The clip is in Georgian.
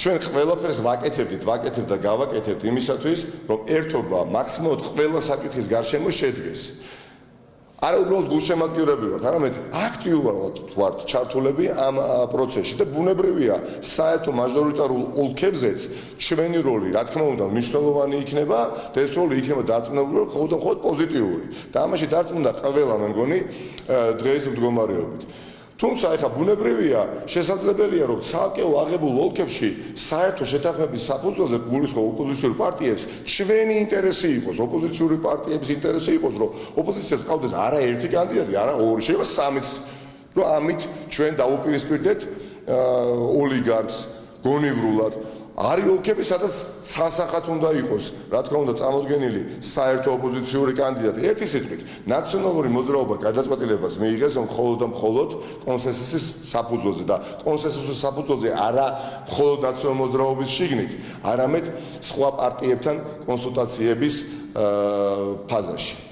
ჩვენ ყველაფერს ვაკეთებთ და გავაკეთებთ იმისათვის, რომ ერთობა მაქსიმუმად ყველა საკითხის გარშემო შედგეს. არა უბრალოდ გულშემატკივრები ვართ, არამედ აქტიურად ვართ ჩართულები ამ პროცესში და ბუნებრივია საერთო მაჟორიტარულ ოლქებზეც ჩვენი როლი, რა თქმა უნდა, მნიშვნელოვანი იქნება და ეს როლი იქნება დარწმუნებული, მხოლოდ პოზიტიური. და ამაში დარწმუნდა ყველა, მე მგონი, დღეს მდგომარეობით. თუმცა ეხა ბუნებრივია, შესაძლებელია, რომ ცალკეულ აღებულ ოლქებში საერთო შეთანხმების საფუძველზე გულისხმობ ოპოზიციური პარტიებს ჩვენი ინტერესი იყოს, ოპოზიციური პარტიების ინტერესი იყოს, რომ ოპოზიციას ყავდეს არა ერთი კანდიდატი, არა ორი, შეიძლება სამიც, რომ ამით ჩვენ დაუპირისპირდეთ ოლიგარქს გონივრულად. არის ოლქები, სადაც სასახად უნდა იყოს, რა თქმა უნდა, წამოდგენილი საერთო ოპოზიციური კანდიდატი. ერთი სიტყვით, ნაციონალური მოძრაობა გადაწყვეტილებას მიიღეს მხოლოდ და მხოლოდ კონსენსუსის საფუძველზე და კონსენსუსის საფუძველზე არა მხოლოდ ნაციონალური მოძრაობის შიგნით, არამედ სხვა პარტიებთან კონსულტაციების ფაზაში.